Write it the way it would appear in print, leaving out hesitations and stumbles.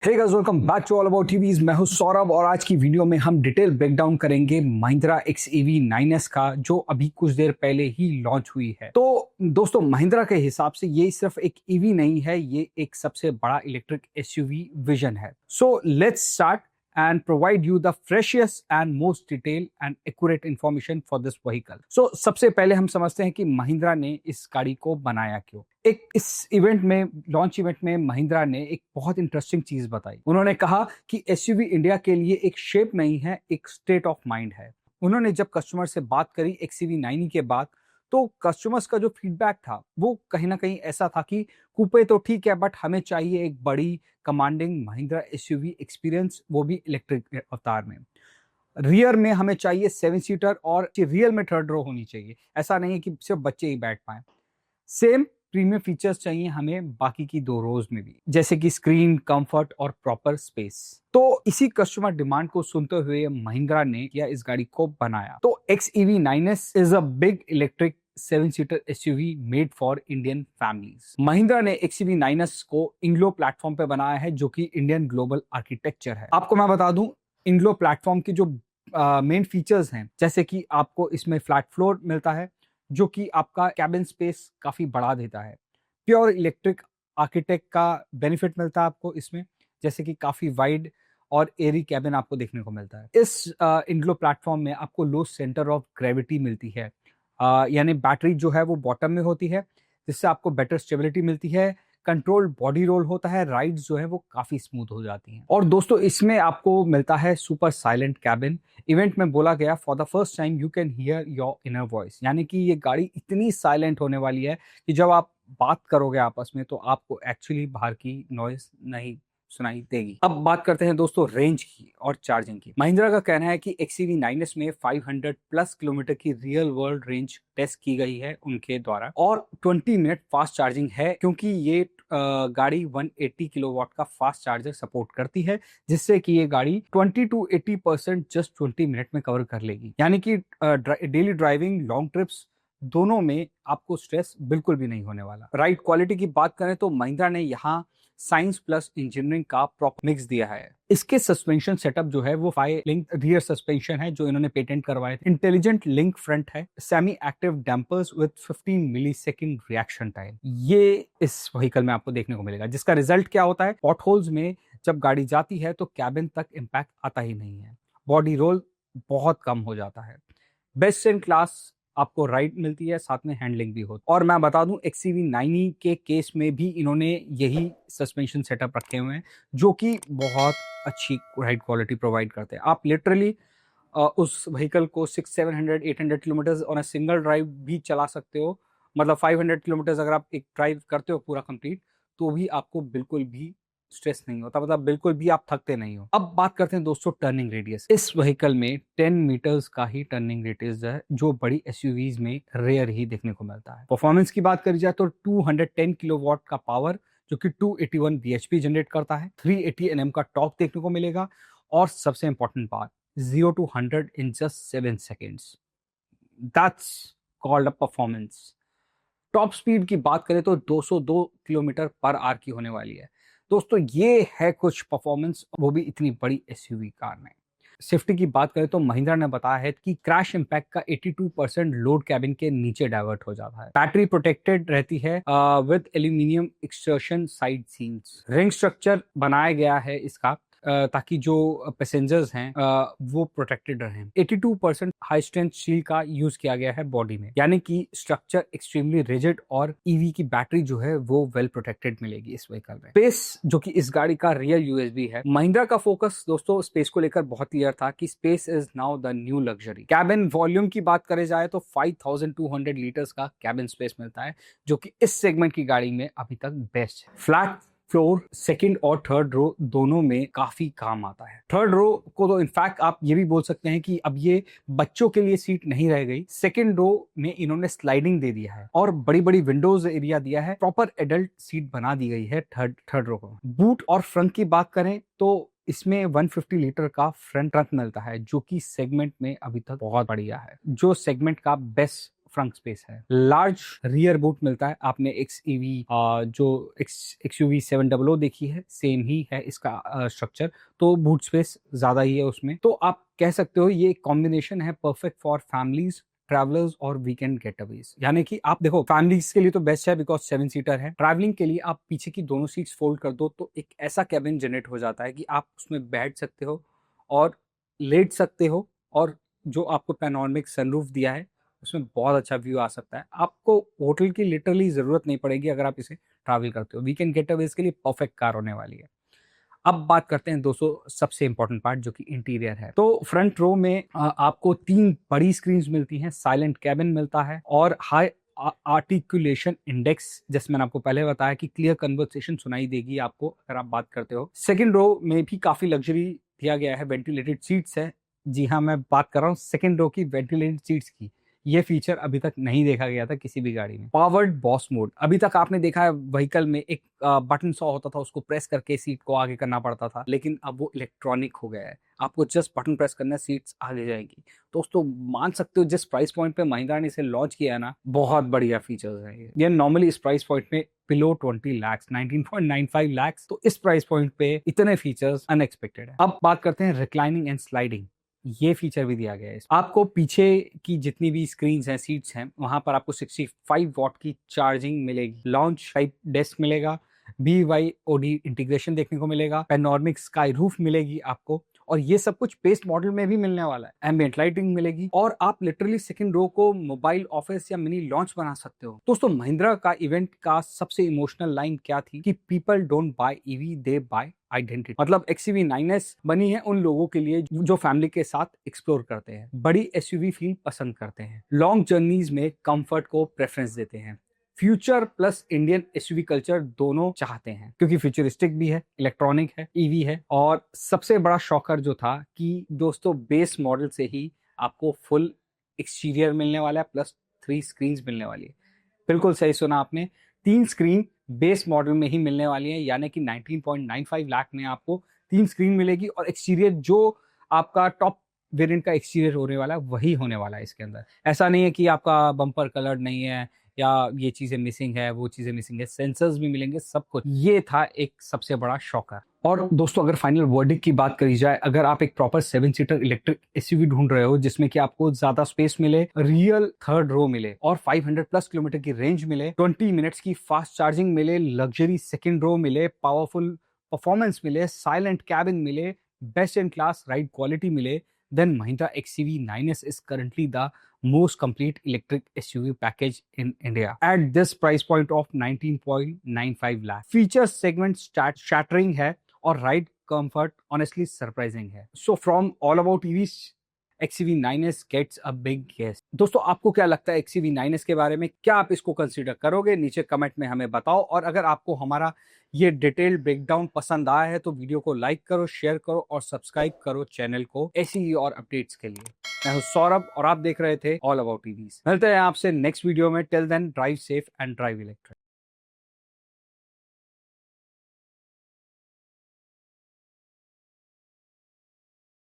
Hey guys, welcome back to all about TVs. मैं हूं सौरभ और आज की वीडियो में हम डिटेल ब्रेकडाउन करेंगे महिंद्रा XEV 9S का, जो अभी कुछ देर पहले ही लॉन्च हुई है। तो दोस्तों, महिंद्रा के हिसाब से ये सिर्फ एक ईवी नहीं है, ये एक सबसे बड़ा इलेक्ट्रिक SUV विजन है। So let's start and provide you the freshest and most detailed and accurate information for this vehicle. So सबसे पहले हम समझते हैं कि महिंद्रा ने इस गाड़ी को बनाया क्यों। इस इवेंट में, लॉन्च इवेंट में, महिंद्रा ने एक बहुत इंटरेस्टिंग चीज बताई। उन्होंने कहा कि SUV इंडिया के लिए एक शेप नहीं है, एक स्टेट ऑफ माइंड है। उन्होंने जब कस्टमर से बात करी XEV 9 के बाद, तो कस्टमर्स का जो फीडबैक था वो कहीं ना कहीं ऐसा था कि कूपे तो ठीक है, बट हमें चाहिए एक बड़ी कमांडिंग महिंद्रा SUV एक्सपीरियंस, वो भी इलेक्ट्रिक अवतार में। रियर में हमें चाहिए 7 सीटर और रियल में थर्ड रो होनी चाहिए। ऐसा नहीं है कि सिर्फ बच्चे ही बैठ पाए। सेम प्रीमियम फीचर्स चाहिए हमें बाकी की 2 रोज में भी, जैसे कि स्क्रीन, कंफर्ट और प्रॉपर स्पेस। तो इसी कस्टमर डिमांड को सुनते हुए महिंद्रा ने या इस गाड़ी को बनाया। तो XEV 9S is a big electric 7 seater SUV made for Indian families. Mahindra ने XEV 9S को इंग्लो प्लेटफॉर्म पे बनाया है, जो कि इंडियन ग्लोबल आर्किटेक्चर है। आपको मैं बता दूं, इंग्लो प्लेटफॉर्म की जो मेन फीचर्स हैं, जैसे कि आपको इसमें फ्लैट फ्लोर मिलता है, जो कि आपका कैबिन स्पेस काफी बढ़ा देता है। प्योर इलेक्ट्रिक आर्किटेक्ट का बेनिफिट मिलता है आपको इसमें, जैसे कि काफी वाइड और एरी कैबिन आपको देखने को मिलता है। इस इंग्लो प्लेटफॉर्म में आपको लो सेंटर ऑफ ग्रेविटी मिलती है, यानी बैटरी जो है वो बॉटम में होती है, जिससे आपको बेटर स्टेबिलिटी मिलती है। कंट्रोल बॉडी रोल होता है, राइड्स जो है वो काफी स्मूथ हो जाती हैं। और दोस्तों, इसमें आपको मिलता है सुपर साइलेंट कैबिन। इवेंट में बोला गया, for the first time you can hear your inner voice, यानी कि ये गाड़ी इतनी साइलेंट होने वाली है कि जब आप बात करोगे आपस में, तो आपको एक्चुअली बाहर की नॉइज नहीं सुनाई देगी। अब बात करते हैं दोस्तों रेंज की और चार्जिंग की। महिंद्रा का कहना है कि XEV 9S में 500 प्लस किलोमीटर की रियल वर्ल्ड रेंज टेस्ट की गई है उनके द्वारा, और 20 मिनट फास्ट चार्जिंग है, क्योंकि ये गाड़ी 180 किलोवाट का फास्ट चार्जर सपोर्ट करती है, जिससे कि ये गाड़ी 20 to 80% जस्ट 20 मिनट में कवर कर लेगी। यानी कि डेली ड्राइविंग, लॉन्ग ट्रिप्स, दोनों में आपको स्ट्रेस बिल्कुल भी नहीं होने वाला। राइड क्वालिटी की बात करें तो महिंद्रा ने यहाँ साइंस प्लस इंजीनियरिंग का प्रॉपर मिक्स दिया है। इसके सस्पेंशन सेटअप जो है वो 5 लिंक रियर सस्पेंशन है, जो इन्होंने पेटेंट करवाए थे। इंटेलिजेंट लिंक फ्रंट है, semi active dampers with 15 millisecond reaction time, ये इस व्हीकल में आपको देखने को मिलेगा। जिसका रिजल्ट क्या होता है, पॉट होल्स में जब गाड़ी जाती है तो कैबिन तक इंपैक्ट आता ही नहीं है, बॉडी रोल बहुत कम हो जाता है। बेस्ट इन क्लास आपको राइड मिलती है, साथ में हैंडलिंग भी होती है। और मैं बता दूं, XEV 9 के केस में भी इन्होंने यही सस्पेंशन सेटअप रखे हुए हैं, जो कि बहुत अच्छी राइड क्वालिटी प्रोवाइड करते हैं। आप लिटरली उस व्हीकल को 600-700-800 kilometre on a single drive भी चला सकते हो। मतलब 500 किलोमीटर अगर आप एक ड्राइव करते हो पूरा कंप्लीट, तो भी आपको बिल्कुल भी स्ट्रेस नहीं होता, मतलब बिल्कुल भी आप थकते नहीं हो। अब बात करते हैं दोस्तों टर्निंग रेडियस। इस व्हीकल में 10 मीटर्स का ही टर्निंग रेडियस है, जो बड़ी SUVs में रेयर ही देखने को मिलता है। परफॉर्मेंस की बात करी जाए तो 210 किलोवाट का पावर, जो कि 281 bhp जनरेट करता है, 380 Nm का टॉर्क देखने को मिलेगा, और सबसे इंपॉर्टेंट बात, 0 to 100 in just 7 seconds. That's called a performance. Top speed की बात करें तो 202 किलोमीटर पर आवर की होने वाली है। दोस्तों, ये है कुछ परफॉर्मेंस, वो भी इतनी बड़ी SUV कार में। सेफ्टी की बात करें तो महिंद्रा ने बताया है कि क्रैश इंपैक्ट का 82% लोड कैबिन के नीचे डाइवर्ट हो जाता है। बैटरी प्रोटेक्टेड रहती है with aluminium extrusion side seals. Ring structure बनाया गया है इसका, ताकि जो पैसेंजर्स हैं वो प्रोटेक्टेड रहें। 82% हाई स्ट्रेंथ स्टील का यूज किया गया है बॉडी में, यानी कि स्ट्रक्चर एक्सट्रीमली रिजिड, और EV की बैटरी जो है वो वेल प्रोटेक्टेड मिलेगी इस व्हीकल में। स्पेस, जो कि इस गाड़ी का रियल USB है। महिंद्रा का फोकस दोस्तों स्पेस को लेकर बहुत क्लियर था कि space is now the new luxury. Cabin volume की बात करे जाए तो 5200 लीटर्स का कैबिन स्पेस मिलता है, जो कि इस सेगमेंट की गाड़ी में अभी तक बेस्ट है। फ्लैट फ्लोर सेकंड और थर्ड रो दोनों में काफी काम आता है। थर्ड रो को तो इनफैक्ट आप ये भी बोल सकते हैं कि अब ये बच्चों के लिए सीट नहीं रह गई। सेकंड रो में इन्होंने स्लाइडिंग दे दिया है और बड़ी बड़ी विंडोज एरिया दिया है, प्रॉपर एडल्ट सीट बना दी गई है थर्ड रो को। बूट और फ्रंट की बात करें तो इसमें 150 लीटर का फ्रंट ट्रंक मिलता है, जो कि सेगमेंट में अभी तक बहुत बढ़िया है, जो सेगमेंट का बेस्ट ट्रंक स्पेस है, लार्ज रियर बूट मिलता है। आपने XEV जो XUV 700 देखी है, सेम ही है इसका स्ट्रक्चर, तो बूट स्पेस ज्यादा ही है उसमें। तो आप कह सकते हो ये कॉम्बिनेशन है परफेक्ट फॉर फैमिलीज, ट्रैवलर्स और वीकेंड गेटअवेज। यानी कि आप देखो फैमिलीज के लिए तो बेस्ट है बिकॉज 7 सीटर है। ट्रैवलिंग के लिए आप पीछे की दोनों सीट्स फोल्ड कर दो तो एक ऐसा कैबिन जनरेट हो जाता है कि आप उसमें बैठ सकते हो और लेट सकते हो, और जो आपको पैनोरामिक सनरूफ दिया है उसमें बहुत अच्छा व्यू आ सकता है। आपको होटल की लिटरली जरूरत नहीं पड़ेगी अगर आप इसे ट्रैवल करते हो। वीकेंड गेटअवेज के लिए परफेक्ट कार होने वाली है। अब बात करते हैं दोस्तों सबसे इंपॉर्टेंट पार्ट जो कि इंटीरियर है। तो फ्रंट रो में आपको 3 बड़ी स्क्रीन्स मिलती हैं, साइलेंट कैबिन मिलता है और हाई आर्टिकुलेशन इंडेक्स, जैसे मैंने आपको पहले बताया कि क्लियर कन्वर्सेशन सुनाई देगी आपको अगर आप बात करते हो। सेकंड रो में भी काफी लग्जरी दिया गया है, वेंटिलेटेड सीट्स है। जी हाँ, मैं बात कर रहा हूँ सेकंड रो की वेंटिलेटेड सीट्स की। ये फीचर अभी तक नहीं देखा गया था किसी भी गाड़ी में। पावर्ड बॉस मोड, अभी तक आपने देखा है व्हीकल में एक बटन सा होता था, उसको प्रेस करके सीट को आगे करना पड़ता था, लेकिन अब वो इलेक्ट्रॉनिक हो गया है। आपको जस्ट बटन प्रेस करना है, सीट्स आगे जाएंगी। दोस्तों मान सकते हो जिस प्राइस पॉइंट पे महिंद्रा ने इसे लॉन्च किया है ना, बहुत बढ़िया फीचर्स है ये नॉर्मली इस प्राइस पॉइंट में बिलो 20 लाख, 19.95 लाख, तो इस प्राइस पॉइंट पे इतने फीचर्स अनएक्सपेक्टेड है। अब बात करते हैं रिक्लाइनिंग एंड स्लाइडिंग। ये फीचर भी दिया गया है। आपको पीछे की जितनी भी स्क्रीन्स हैं, सीट्स हैं, वहां पर आपको 65 वॉट की चार्जिंग मिलेगी, लॉन्च टाइप डेस्क मिलेगा, BYOD इंटीग्रेशन देखने को मिलेगा, पैनोरामिक स्काई रूफ मिलेगी आपको, और ये सब कुछ बेस मॉडल में भी मिलने वाला है। एम्बिएंट लाइटिंग मिलेगी और आप लिटरली सेकंड रो को मोबाइल ऑफिस या मिनी लॉन्च बना सकते हो। दोस्तों महिंद्रा का इवेंट का सबसे इमोशनल लाइन क्या थी कि people don't buy EV, they buy identity. मतलब XUV 9S बनी है उन लोगों के लिए जो फैमिली के साथ एक्सप्लोर करते हैं, बड़ी SUV फील पसंद करते हैं, लॉन्ग जर्नीज में कंफर्ट को प्रेफरेंस देते हैं, future plus Indian SUV culture दोनों चाहते हैं, क्योंकि फ्यूचरिस्टिक भी है, इलेक्ट्रॉनिक है, EV है। और सबसे बड़ा शॉकर जो था कि दोस्तों बेस मॉडल से ही आपको फुल एक्सटीरियर मिलने वाला है, प्लस 3 स्क्रीन मिलने वाली है। बिल्कुल सही सुना आपने, 3 स्क्रीन बेस मॉडल में ही मिलने वाली है, यानी कि 19.95 लाख में आपको 3 स्क्रीन मिलेगी, और एक्सटीरियर जो आपका टॉप वेरिएंट का एक्सटीरियर होने वाला है वही होने वाला है इसके अंदर। ऐसा नहीं है कि आपका बम्पर कलर नहीं है या ये चीजें मिसिंग है, वो चीजें मिसिंग है, सेंसर्स भी मिलेंगे, सब कुछ। ये था एक सबसे बड़ा शॉकर। और दोस्तों अगर फाइनल वर्डिक्ट की बात करी जाए, अगर आप एक प्रॉपर 7 सीटर इलेक्ट्रिक SUV ढूंढ रहे हो जिसमें कि आपको ज्यादा स्पेस मिले, रियल थर्ड रो मिले और 500+ किलोमीटर की रेंज मिले, 20 मिनट्स की फास्ट चार्जिंग मिले, लग्जरी सेकंड रो मिले, पावरफुल परफॉर्मेंस मिले, साइलेंट कैबिन मिले, best in class ride quality मिले, then Mahindra XUV 9S is currently the most complete electric SUV package in India at this price point of 19.95 lakh. Feature segment shattering है और ride comfort honestly surprising है. So from all about EVs, XUV 9S gets a big yes. दोस्तों आपको क्या लगता है XUV 9S के बारे में? क्या आप इसको कंसीडर करोगे? नीचे कमेंट में हमें बताओ। और अगर आपको हमारा ये डिटेल्ड ब्रेकडाउन पसंद आया है तो वीडियो को लाइक करो, शेयर करो और सब्सक्राइब करो चैनल को ऐसी ही और अपडेट्स के लिए। मैं हूं सौरभ और आप देख रहे थे ऑल अबाउट EVs। मिलते हैं आपसे नेक्स्ट वीडियो में। Till then drive safe and drive electric.